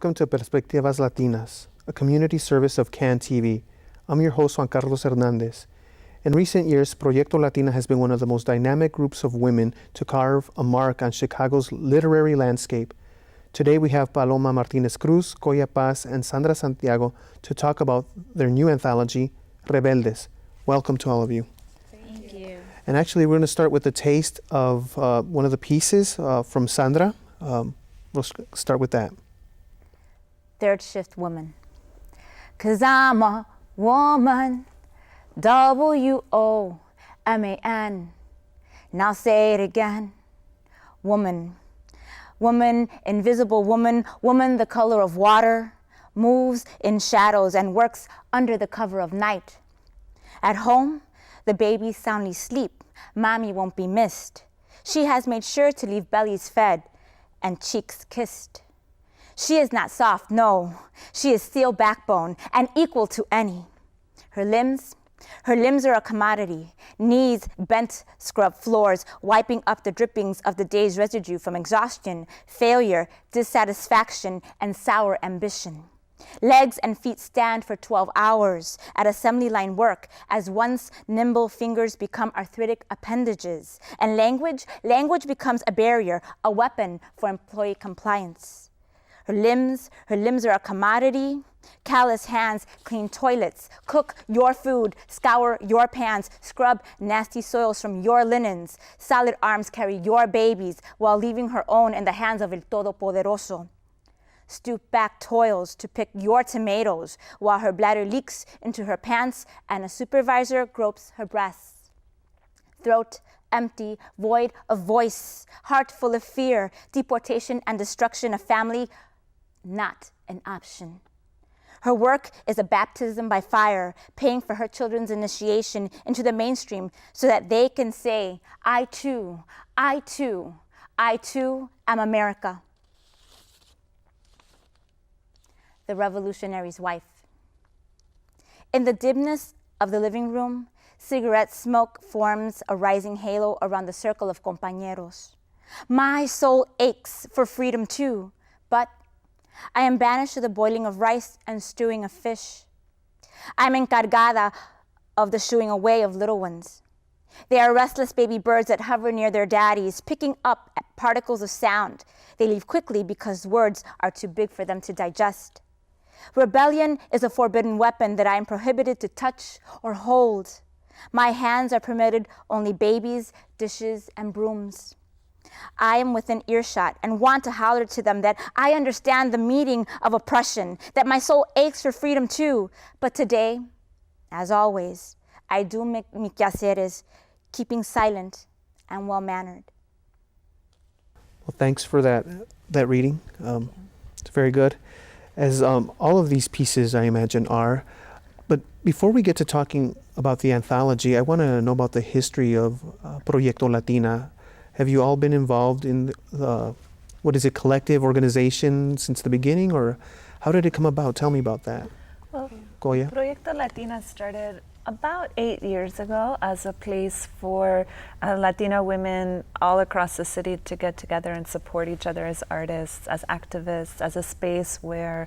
welcome to Perspectivas Latinas, a community service of CAN TV. I'm your host, Juan Carlos Hernández. In recent years, Proyecto Latina has been one of the most dynamic groups of women to carve a mark on Chicago's literary landscape. Today we have Paloma Martinez-Cruz, Coya and Sandra Santiago to talk about their new anthology, Rebeldes. Welcome to all of you. Thank you. And actually, we're going to start with a taste of one of the pieces from Sandra. We'll start with that. Third shift woman. 'Cause I'm a woman, W-O-M-A-N. Now say it again. Woman. Woman, invisible woman, woman the color of water, moves in shadows and works under the cover of night. At home, the babies soundly sleep. Mommy won't be missed. She has made sure to leave bellies fed and cheeks kissed. She is not soft, no. She is steel backbone and equal to any. Her limbs are a commodity. Knees bent, scrub floors, wiping up the drippings of the day's residue from exhaustion, failure, dissatisfaction, and sour ambition. Legs and feet stand for 12 hours at assembly line work as once nimble fingers become arthritic appendages. And language becomes a barrier, a weapon for employee compliance. Her limbs are a commodity. Callous hands clean toilets, cook your food, scour your pans, scrub nasty soils from your linens. Solid arms carry your babies while leaving her own in the hands of El Todopoderoso. Stoop back toils to pick your tomatoes while her bladder leaks into her pants and a supervisor gropes her breasts. Throat empty, void of voice, heart full of fear, deportation and destruction of family, not an option. Her work is a baptism by fire, paying for her children's initiation into the mainstream so that they can say, I too am America. The revolutionary's wife. In the dimness of the living room, cigarette smoke forms a rising halo around the circle of compañeros. My soul aches for freedom too, but I am banished to the boiling of rice and stewing of fish. I'm encargada of the shooing away of little ones. They are restless baby birds that hover near their daddies, picking up at particles of sound. They leave quickly because words are too big for them to digest. Rebellion is a forbidden weapon that I am prohibited to touch or hold. My hands are permitted only babies, dishes, and brooms. I am within earshot and want to holler to them that I understand the meaning of oppression, that my soul aches for freedom too. But today, as always, I do mi quehaceres, keeping silent and well-mannered. Well, thanks for that reading. It's very good, as all of these pieces, I imagine, are. But before we get to talking about the anthology, I want to know about the history of Proyecto Latina. Have you all been involved in collective organization since the beginning, or how did it come about? Tell me about that. Well, Coya? Proyecto Latina started about 8 years ago as a place for Latina women all across the city to get together and support each other as artists, as activists, as a space where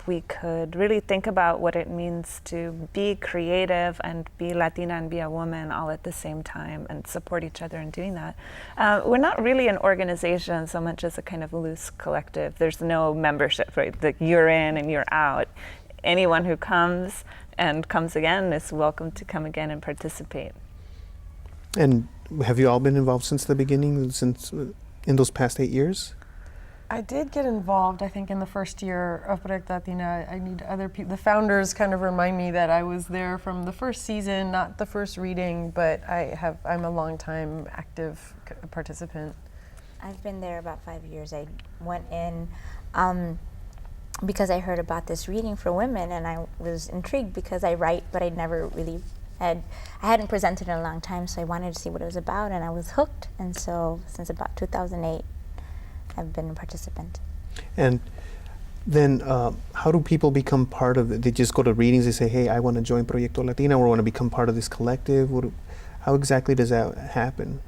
we could really think about what it means to be creative and be Latina and be a woman all at the same time and support each other in doing that. We're not really an organization so much as a kind of loose collective. There's no membership, right? Like you're in and you're out. Anyone who comes and comes again is welcome to come again and participate. And have you all been involved since the beginning, in those past 8 years? I did get involved, I think, in the first year of Proyecto Latina. I need other people. The founders kind of remind me that I was there from the first season, not the first reading, but I'm a long-time active participant. I've been there about 5 years. I went in because I heard about this reading for women, and I was intrigued because I write, but I never really I hadn't presented in a long time, so I wanted to see what it was about, and I was hooked. And so since about 2008, I've been a participant. And then how do people become part of it? They just go to readings, they say, hey, I want to join Proyecto Latina, or I want to become part of this collective? How exactly does that happen?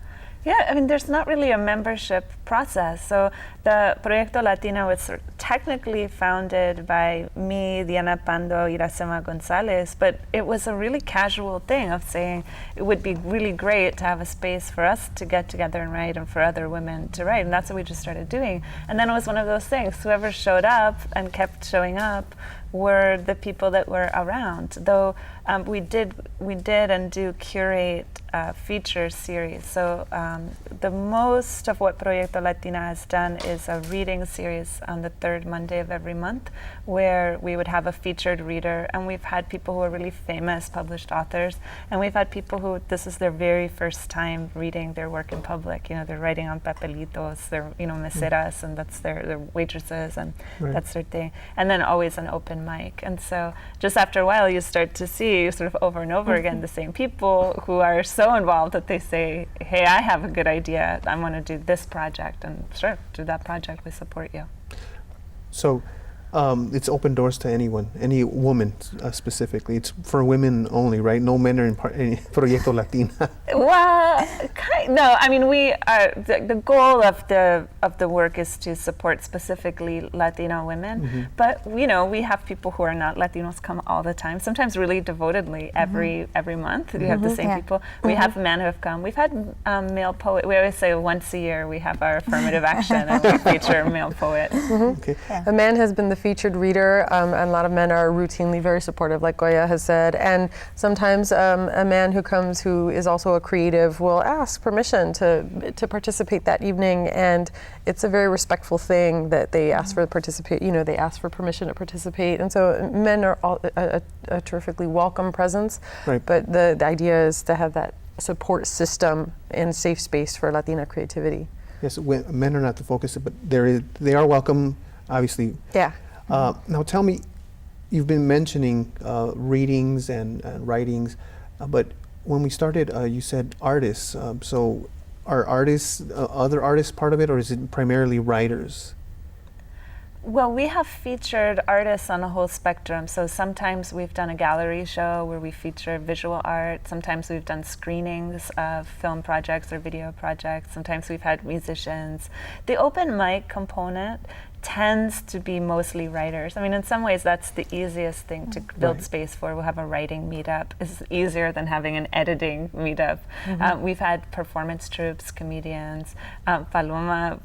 Yeah, I mean, there's not really a membership process. So the Proyecto Latina was technically founded by me, Diana Pando, Iracema Gonzalez, but it was a really casual thing of saying it would be really great to have a space for us to get together and write and for other women to write. And that's what we just started doing. And then it was one of those things, whoever showed up and kept showing up were the people that were around. Though we did and do curate feature series. So the most of what Proyecto Latina has done is a reading series on the third Monday of every month, where we would have a featured reader, and we've had people who are really famous published authors, and we've had people who this is their very first time reading their work in public. You know, they're writing on papelitos, they're meseras, and that's their waitresses, and that's their thing. And then always an open mic. And so just after a while, you start to see sort of over and over again the same people who are so involved that they say, hey, I have a good idea, I want to do this project, and sure, do that project, we support you. So it's open doors to anyone, any woman specifically. It's for women only, right? No men are in Proyecto Latina. Well, no. I mean, we are the goal of the work is to support specifically Latino women. But we have people who are not Latinos come all the time. Sometimes really devotedly every month. We have the same people. We have men who have come. We've had male poet. We always say once a year we have our affirmative action and we feature a male poet. Okay. A man has been the featured reader, and a lot of men are routinely very supportive, like Coya has said. And sometimes a man who comes who is also a creative will ask permission to participate that evening, and it's a very respectful thing that they ask for they ask for permission to participate. And so men are all a terrifically welcome presence. Right. But the idea is to have that support system and safe space for Latina creativity. Yes, men are not the focus, but they are welcome, obviously. Yeah. Now tell me, you've been mentioning readings and writings, but when we started, you said artists. So are artists, other artists part of it, or is it primarily writers? Well, we have featured artists on a whole spectrum. So sometimes we've done a gallery show where we feature visual art. Sometimes we've done screenings of film projects or video projects. Sometimes we've had musicians. The open mic component tends to be mostly writers. I mean, in some ways, that's the easiest thing to build space for. We'll have a writing meetup. It's easier than having an editing meetup. We've had performance troupes, comedians. Paloma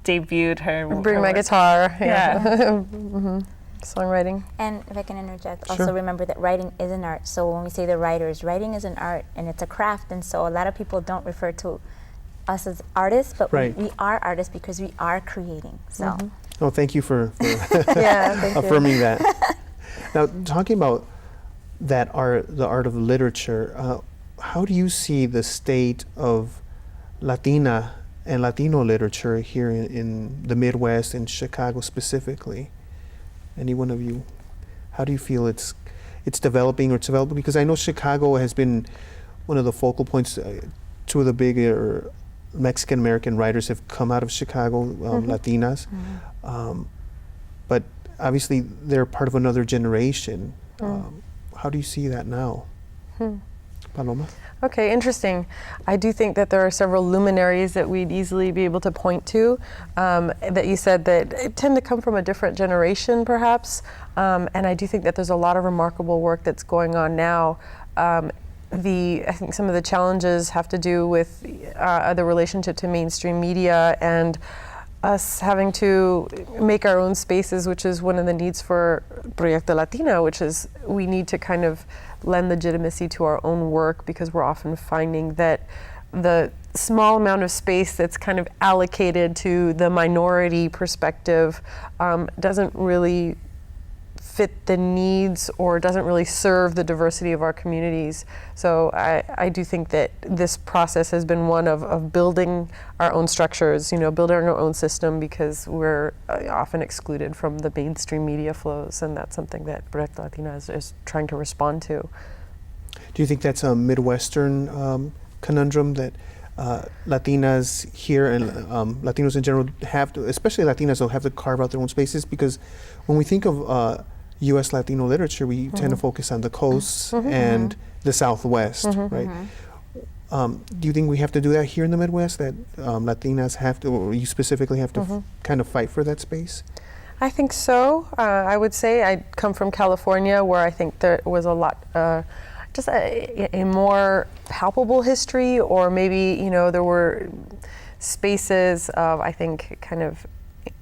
debuted her Bring my work. guitar. Yeah. Songwriting. And if I can interject, Sure. also remember that writing is an art. So when we say the writers, writing is an art and it's a craft. And so a lot of people don't refer to us as artists, but we are artists because we are creating. So. Oh, thank you for Thank affirming that. Now, talking about that art, the art of literature, how do you see the state of Latina and Latino literature here in the Midwest and Chicago specifically? Any one of you, how do you feel it's developing or it's developing? Because I know Chicago has been one of the focal points. Two of the bigger Mexican-American writers have come out of Chicago, Latinas. But obviously they're part of another generation. How do you see that now? Paloma? Okay, interesting. I do think that there are several luminaries that we'd easily be able to point to, that you said that tend to come from a different generation, perhaps. And I do think that there's a lot of remarkable work that's going on now. I think some of the challenges have to do with the relationship to mainstream media and us having to make our own spaces, which is one of the needs for Proyecto Latina, which is we need to kind of lend legitimacy to our own work, because we're often finding that the small amount of space that's kind of allocated to the minority perspective doesn't really fit the needs or doesn't really serve the diversity of our communities. So I do think that this process has been one of building our own structures, building our own system, because we're often excluded from the mainstream media flows, and that's something that Proyecto Latina is trying to respond to. Do you think that's a Midwestern conundrum that Latinas here and Latinos in general have to, especially Latinas, will have to carve out their own spaces? Because when we think of U.S. Latino literature, we tend to focus on the coasts and the Southwest, right? Do you think we have to do that here in the Midwest, that Latinas have to, or you specifically have to kind of fight for that space? I think so. I would say I come from California, where I think there was a lot, just a more palpable history, or maybe, there were spaces of, I think, kind of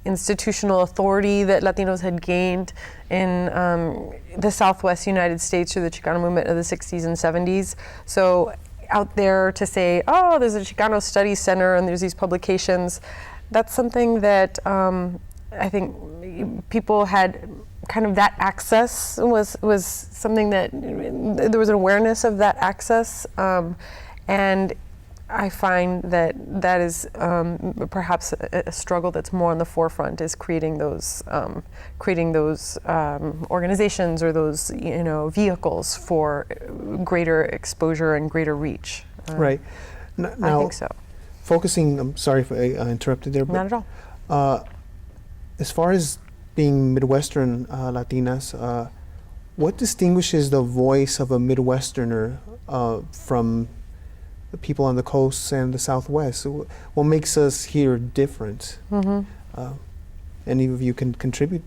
institutional authority that Latinos had gained in the Southwest United States through the Chicano movement of the 60s and 70s. So out there to say, oh, there's a Chicano Studies Center and there's these publications, that's something that I think people had kind of, that access was something that there was an awareness of that access, and I find that is perhaps a struggle that's more on the forefront, is creating those organizations or those vehicles for greater exposure and greater reach. Right. Now, I think so. Focusing, I'm sorry if I interrupted there, but Not at all. As far as being Midwestern Latinas, what distinguishes the voice of a Midwesterner from the people on the coast and the Southwest? What makes us here different? Any of you can contribute?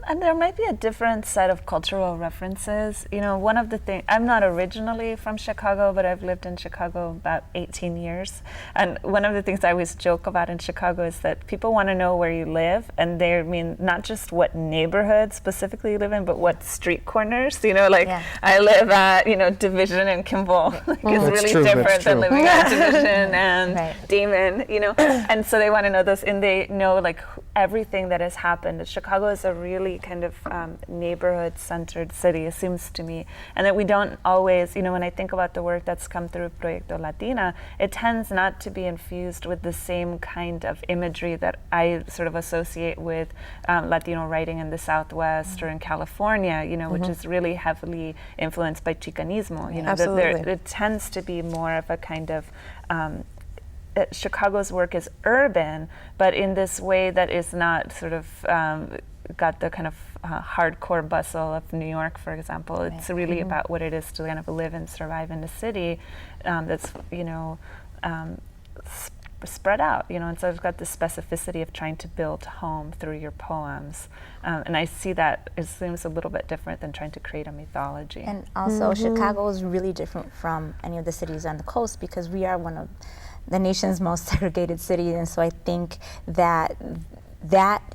And there might be a different set of cultural references. One of the things, I'm not originally from Chicago, but I've lived in Chicago about 18 years. And one of the things I always joke about in Chicago is that people want to know where you live, and they mean not just what neighborhood specifically you live in, but what street corners. I live at, Division and Kimball. It's really true, different than living at Division and Right. Damon, And so they want to know those, and they know everything that has happened. Chicago is a really kind of neighborhood-centered city, it seems to me, and that we don't always, when I think about the work that's come through Proyecto Latina, it tends not to be infused with the same kind of imagery that I sort of associate with Latino writing in the Southwest or in California, which is really heavily influenced by Chicanismo. Absolutely. It tends to be more of a kind of Chicago's work is urban, but in this way that is not sort of got the kind of hardcore bustle of New York, for example. Right. It's really about what it is to kind of live and survive in a city that's, spread out, and so it's got the specificity of trying to build home through your poems. And I see that it seems a little bit different than trying to create a mythology. And also, Chicago is really different from any of the cities on the coast, because we are one of the nation's most segregated cities. And so I think that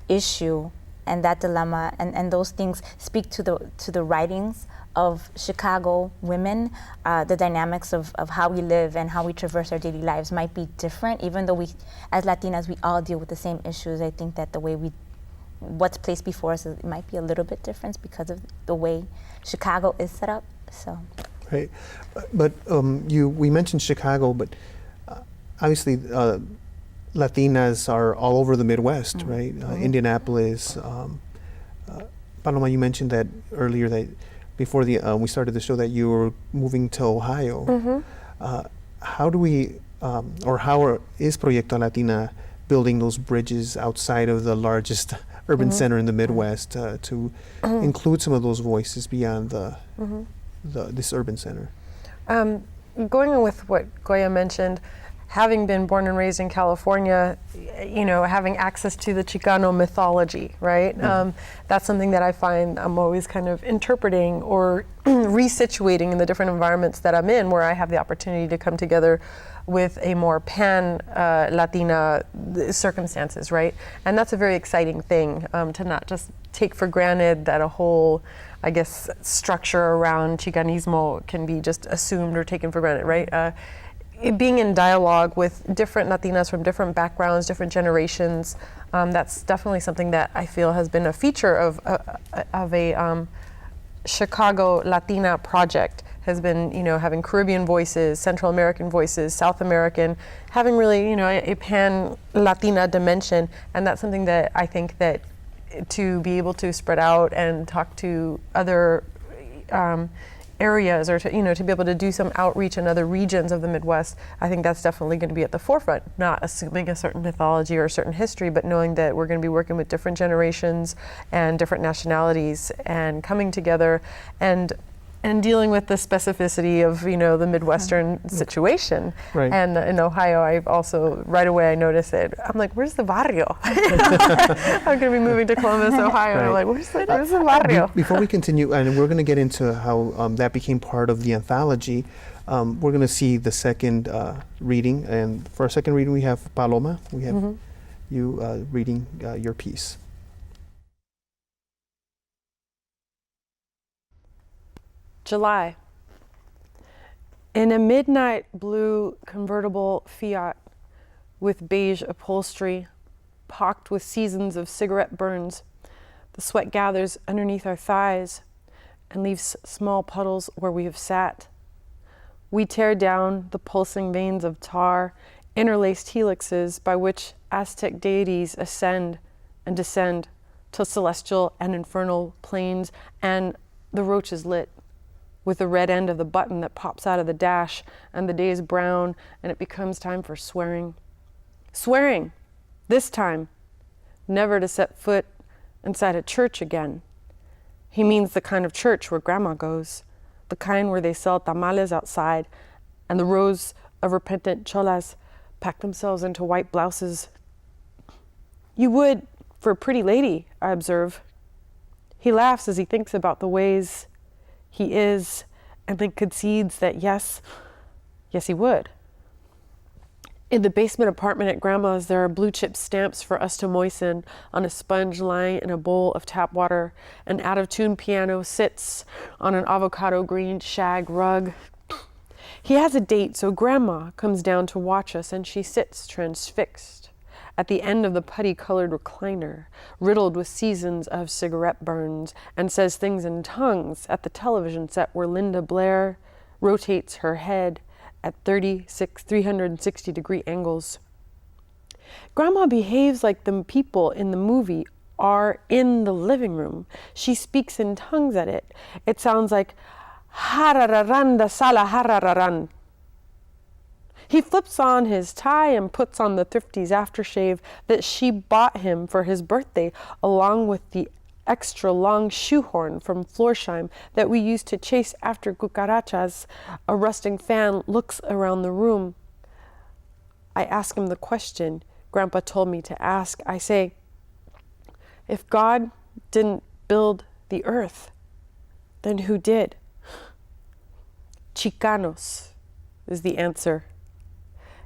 issue and that dilemma and those things speak to the writings of Chicago women. The dynamics of how we live and how we traverse our daily lives might be different, even though we, as Latinas, we all deal with the same issues. I think that the way what's placed before us, it might be a little bit different because of the way Chicago is set up. So, Right, but we mentioned Chicago, but obviously Latinas are all over the Midwest, right? Indianapolis. Paloma, you mentioned that earlier, that before we started the show, that you were moving to Ohio. How do we, is Proyecto Latina building those bridges outside of the largest urban center in the Midwest to include some of those voices beyond this urban center? Going on with what Coya mentioned, having been born and raised in California, having access to the Chicano mythology, right? That's something that I find I'm always kind of interpreting or resituating in the different environments that I'm in, where I have the opportunity to come together with a more pan-Latina circumstances, right? And that's a very exciting thing, to not just take for granted that a whole, I guess, structure around Chicanismo can be just assumed or taken for granted, right? Being in dialogue with different Latinas from different backgrounds, different generations, that's definitely something that I feel has been a feature of a Chicago Latina project, has been, having Caribbean voices, Central American voices, South American, having really, a pan-Latina dimension. And that's something that I think that to be able to spread out and talk to other areas, or to be able to do some outreach in other regions of the Midwest, I think that's definitely going to be at the forefront, not assuming a certain mythology or a certain history, but knowing that we're going to be working with different generations and different nationalities and coming together. And and dealing with the specificity of, the Midwestern situation. Right. And in Ohio, I've also, right away I notice it. I'm like, where's the barrio? I'm going to be moving to Columbus, Ohio. And I'm like, where's the barrio? Before we continue, and we're going to get into how that became part of the anthology, we're going to see the second reading. And for our second reading, we have Paloma. We have you reading your piece. July. In a midnight blue convertible Fiat with beige upholstery, pocked with seasons of cigarette burns, the sweat gathers underneath our thighs and leaves small puddles where we have sat. We tear down the pulsing veins of tar, interlaced helixes by which Aztec deities ascend and descend to celestial and infernal planes, and the roach is lit with the red end of the button that pops out of the dash, and the day is brown, and it becomes time for swearing. Swearing, this time, never to set foot inside a church again. He means the kind of church where Grandma goes, the kind where they sell tamales outside, and the rows of repentant cholas pack themselves into white blouses. You would for a pretty lady, I observe. He laughs as he thinks about the ways he is, and then concedes that yes, he would. In the basement apartment at Grandma's, there are blue chip stamps for us to moisten on a sponge lying in a bowl of tap water. An out-of-tune piano sits on an avocado green shag rug. He has a date, so Grandma comes down to watch us, and she sits transfixed at the end of the putty-colored recliner, riddled with seasons of cigarette burns, and says things in tongues at the television set where Linda Blair rotates her head at 360-degree angles. Grandma behaves like the people in the movie are in the living room. She speaks in tongues at it. It sounds like harararan da sala harararan. He flips on his tie and puts on the Thrifty's aftershave that she bought him for his birthday, along with the extra long shoehorn from Florsheim that we used to chase after cucarachas. A rusting fan looks around the room. I ask him the question Grandpa told me to ask. I say, if God didn't build the earth, then who did? Chicanos is the answer.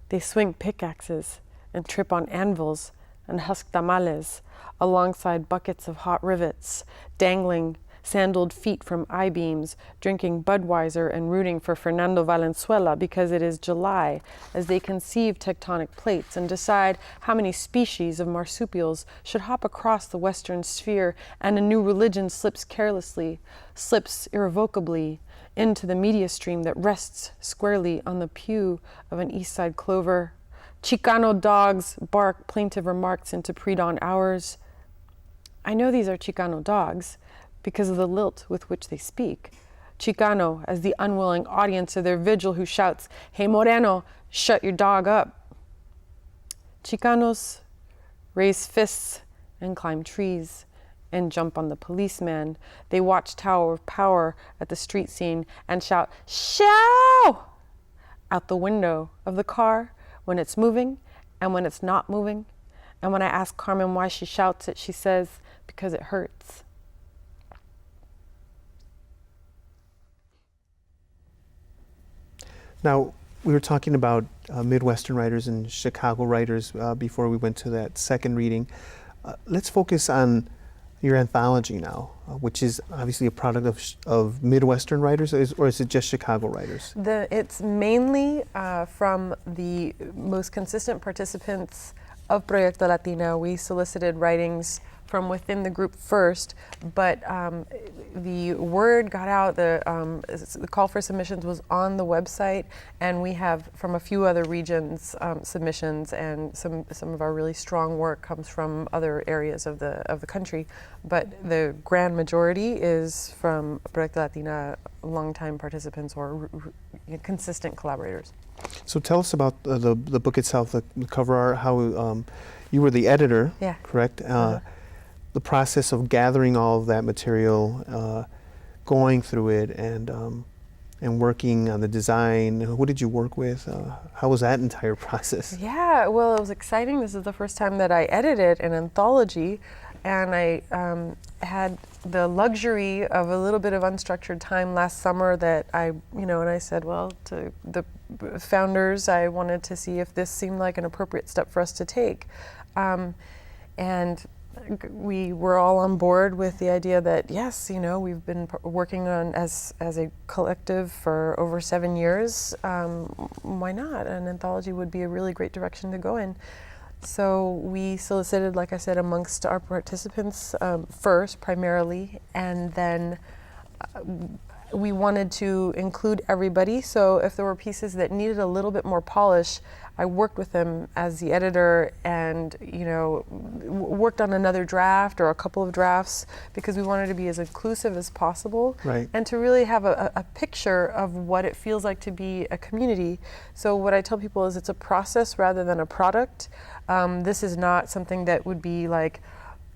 They swing pickaxes and trip on anvils and husk tamales alongside buckets of hot rivets, dangling sandaled feet from I-beams, drinking Budweiser and rooting for Fernando Valenzuela because it is July, as they conceive tectonic plates and decide how many species of marsupials should hop across the Western sphere, and a new religion slips carelessly, slips irrevocably, into the media stream that rests squarely on the pew of an East Side Clover. Chicano dogs bark plaintive remarks into pre-dawn hours. I know these are Chicano dogs because of the lilt with which they speak. Chicano as the unwilling audience of their vigil who shouts, "Hey Moreno, shut your dog up." Chicanos raise fists and climb trees and jump on the policeman. They watch Tower of Power at the street scene and shout, "Show!" out the window of the car when it's moving and when it's not moving. And when I ask Carmen why she shouts it, she says, because it hurts. Now, we were talking about Midwestern writers and Chicago writers before we went to that second reading. Let's focus on your anthology now, which is obviously a product of Midwestern writers, or is it just Chicago writers? It's mainly from the most consistent participants of Proyecto Latina. We solicited writings from within the group first, but the word got out, the call for submissions was on the website, and we have from a few other regions submissions, and some of our really strong work comes from other areas of the country, but the grand majority is from Proyecto Latina, longtime participants or consistent collaborators. So tell us about the book itself, the cover art, how you were the editor, yeah. Correct? The process of gathering all of that material, going through it and working on the design? Who did you work with? How was that entire process? Yeah, well, it was exciting. This is the first time that I edited an anthology, and I had the luxury of a little bit of unstructured time last summer that and I said, well, to the founders, I wanted to see if this seemed like an appropriate step for us to take. And we were all on board with the idea that, yes, we've been working on as a collective for over 7 years. Why not? An anthology would be a really great direction to go in. So we solicited, like I said, amongst our participants first, primarily, and then we wanted to include everybody. So if there were pieces that needed a little bit more polish, I worked with them as the editor and, worked on another draft or a couple of drafts, because we wanted to be as inclusive as possible. Right. And to really have a picture of what it feels like to be a community. So what I tell people is it's a process rather than a product. This is not something that would be like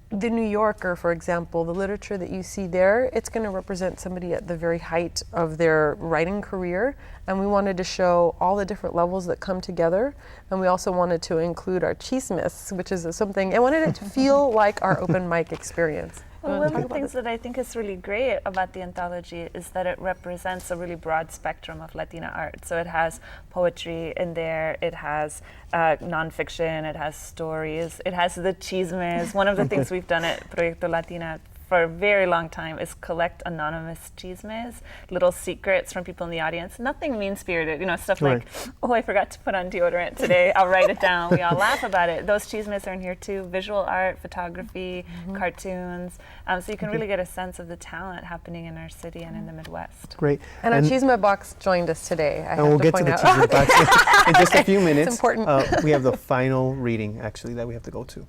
The New Yorker, for example. The literature that you see there, it's going to represent somebody at the very height of their writing career, and we wanted to show all the different levels that come together, and we also wanted to include our chismes, which is something, I wanted it to feel like our open mic experience. Well, one of the things that I think is really great about the anthology is that it represents a really broad spectrum of Latina art. So it has poetry in there, it has nonfiction, it has stories, it has the chismes. One of the things we've done at Proyecto Latina for a very long time is collect anonymous chismes, little secrets from people in the audience. Nothing mean-spirited, stuff Right. like, oh, I forgot to put on deodorant today, I'll write it down. We all laugh about it. Those chismes are in here too, visual art, photography, cartoons. So you can really get a sense of the talent happening in our city and in the Midwest. Great. And our chisme box joined us today, I And have we'll to get to point the out. chisme box in just a few minutes. It's important. We have the final reading, actually, that we have to go to.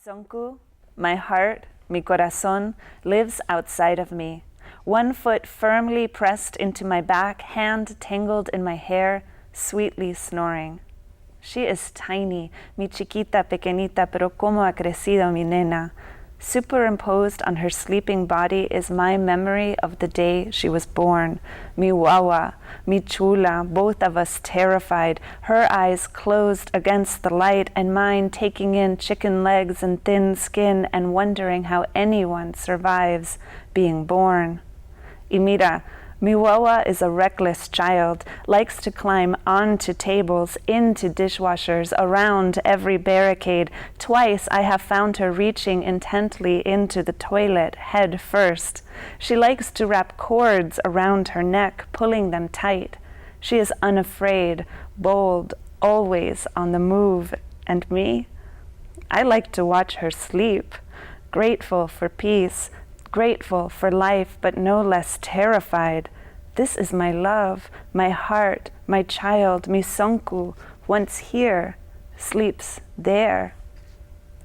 Sonku, my heart, mi corazón, lives outside of me. One foot firmly pressed into my back, hand tangled in my hair, sweetly snoring. She is tiny, mi chiquita pequeñita, pero como ha crecido mi nena. Superimposed on her sleeping body is my memory of the day she was born. Mi wawa, mi chula, both of us terrified, her eyes closed against the light and mine taking in chicken legs and thin skin and wondering how anyone survives being born. Y mira, mi wawa is a reckless child, likes to climb onto tables, into dishwashers, around every barricade. Twice I have found her reaching intently into the toilet, head first. She likes to wrap cords around her neck, pulling them tight. She is unafraid, bold, always on the move. And me? I like to watch her sleep, grateful for peace, grateful for life, but no less terrified. This is my love, my heart, my child, mi sonku, once here, sleeps there.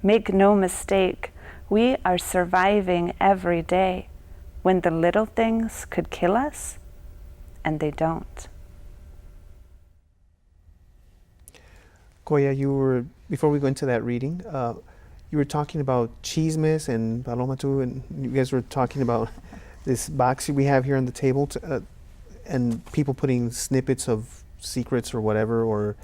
Make no mistake, we are surviving every day when the little things could kill us, and they don't. Coya, before we go into that reading, you were talking about chismes, and Paloma too, and you guys were talking about this box we have here on the table, and people putting snippets of secrets or whatever, or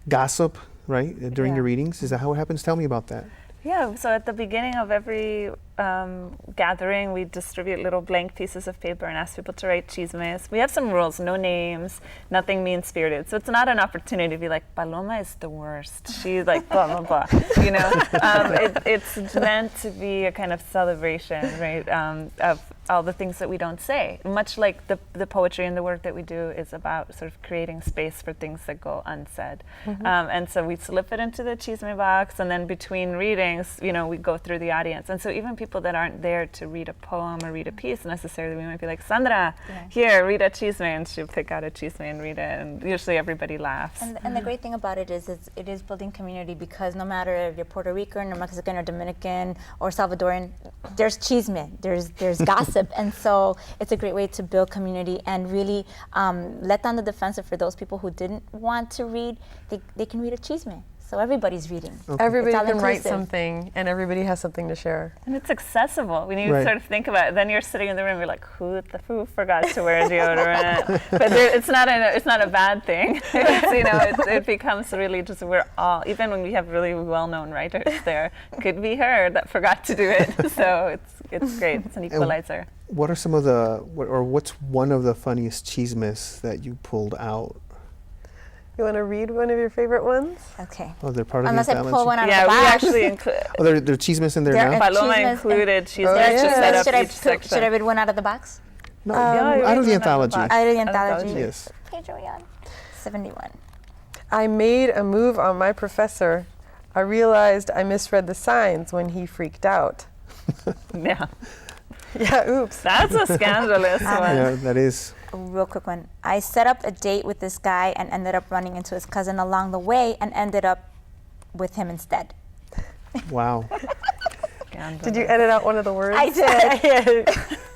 gossip, right, during your readings. Is that how it happens? Tell me about that. Yeah, so at the beginning of every gathering, we distribute little blank pieces of paper and ask people to write chismes. We have some rules, no names, nothing mean-spirited. So it's not an opportunity to be like, Paloma is the worst. She's like, blah, blah, blah, it's meant to be a kind of celebration, right, of all the things that we don't say. Much like the poetry and the work that we do is about sort of creating space for things that go unsaid. And so we slip it into the chisme box, and then between readings, we go through the audience. And so even people that aren't there to read a poem or read a piece necessarily, we might be like, Sandra, here, read a chisme, and she'll pick out a chisme and read it, and usually everybody laughs. And the great thing about it is it is building community, because no matter if you're Puerto Rican or Mexican or Dominican or Salvadoran, there's chisme, there's gossip. And so it's a great way to build community and really let down the defensive for those people who didn't want to read. They can read a chisme. So everybody's reading. Everybody It's can write all-inclusive. something, and everybody has something to share. And it's accessible. When you Right. sort of think about it, then you're sitting in the room, you're like, who forgot to wear deodorant? But it's not a bad thing. It becomes really just, we're all, even when we have really well-known writers there, could be her that forgot to do it. So it's great. It's an equalizer. What are some of what's one of the funniest chismes that you pulled out? You want to read one of your favorite ones? Okay. Oh, they're part Unless of I the pull anthology? one out Yeah, of the we box. actually include, Oh, there are chismes in there There now? are- Paloma chismes included. She's Oh, just yeah. set up Should I, each section. should I read one out of the box? No, Yeah, out of read the one out of the anthology. box. Out of the Anthology. anthology. Yes. Page are we on? 71. I made a move on my professor. I realized I misread the signs when he freaked out. Yeah, Yeah, oops. that's a scandalous one. Yeah, that is. A real quick one. I set up a date with this guy and ended up running into his cousin along the way and ended up with him instead. Wow. Did you edit out one of the words? I did.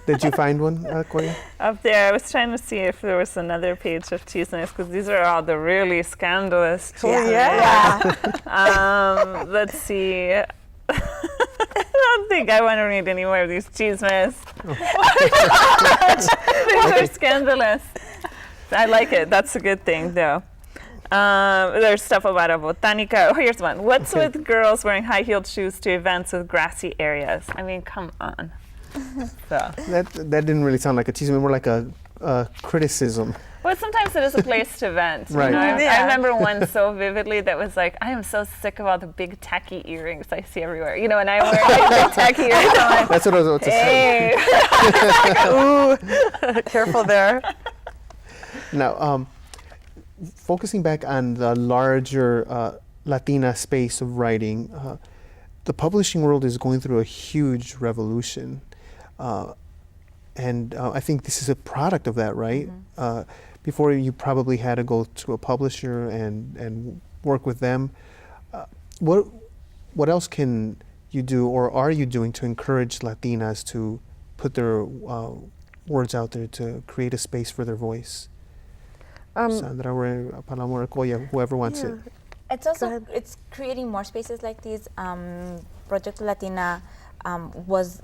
Did you find one, Coya? Up there, I was trying to see if there was another page of chismes, because these are all the really scandalous chismes. Yeah. Let's see. I don't think I want to read any more of these chismes. These are scandalous. I like it. That's a good thing, though. There's stuff about a botanica. Oh, here's one. What's with girls wearing high-heeled shoes to events with grassy areas? I mean, come on. So. That didn't really sound like a chisme, more like a criticism. Well, sometimes it is a place to vent. Right. You know? I Yeah. remember one so vividly that was like, I am so sick of all the big tacky earrings I see everywhere. You know, and I wear like big tacky earrings. I'm like, That's what I was about to say. hey. Ooh, careful there. Now, focusing back on the larger Latina space of writing, the publishing world is going through a huge revolution. And I think this is a product of that, right? Before you probably had to go to a publisher and work with them. What else can you do, or are you doing, to encourage Latinas to put their words out there, to create a space for their voice? Sandra or Paloma or Coya, whoever wants it. It's also it's creating more spaces like these. Proyecto Latina was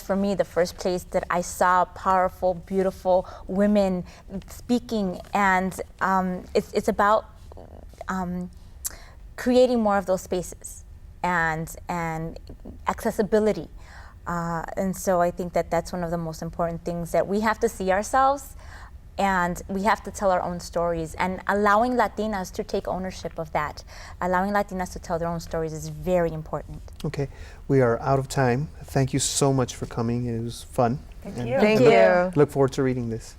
for me the first place that I saw powerful, beautiful women speaking, and it's about creating more of those spaces and accessibility. And so I think that that's one of the most important things, that we have to see ourselves and we have to tell our own stories, and allowing Latinas to take ownership of that. Allowing Latinas to tell their own stories is very important. Okay, we are out of time. Thank you so much for coming. It was fun. Thank you. Thank you. Look forward to reading this.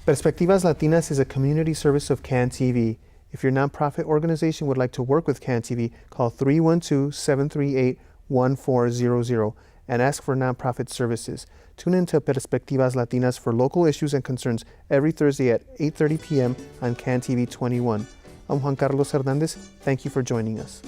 Perspectivas Latinas is a community service of CAN TV. If your nonprofit organization would like to work with CAN TV, call 312-738-1400 and ask for nonprofit services. Tune in to Perspectivas Latinas for local issues and concerns every Thursday at 8:30 p.m. on CAN TV 21. I'm Juan Carlos Hernández. Thank you for joining us.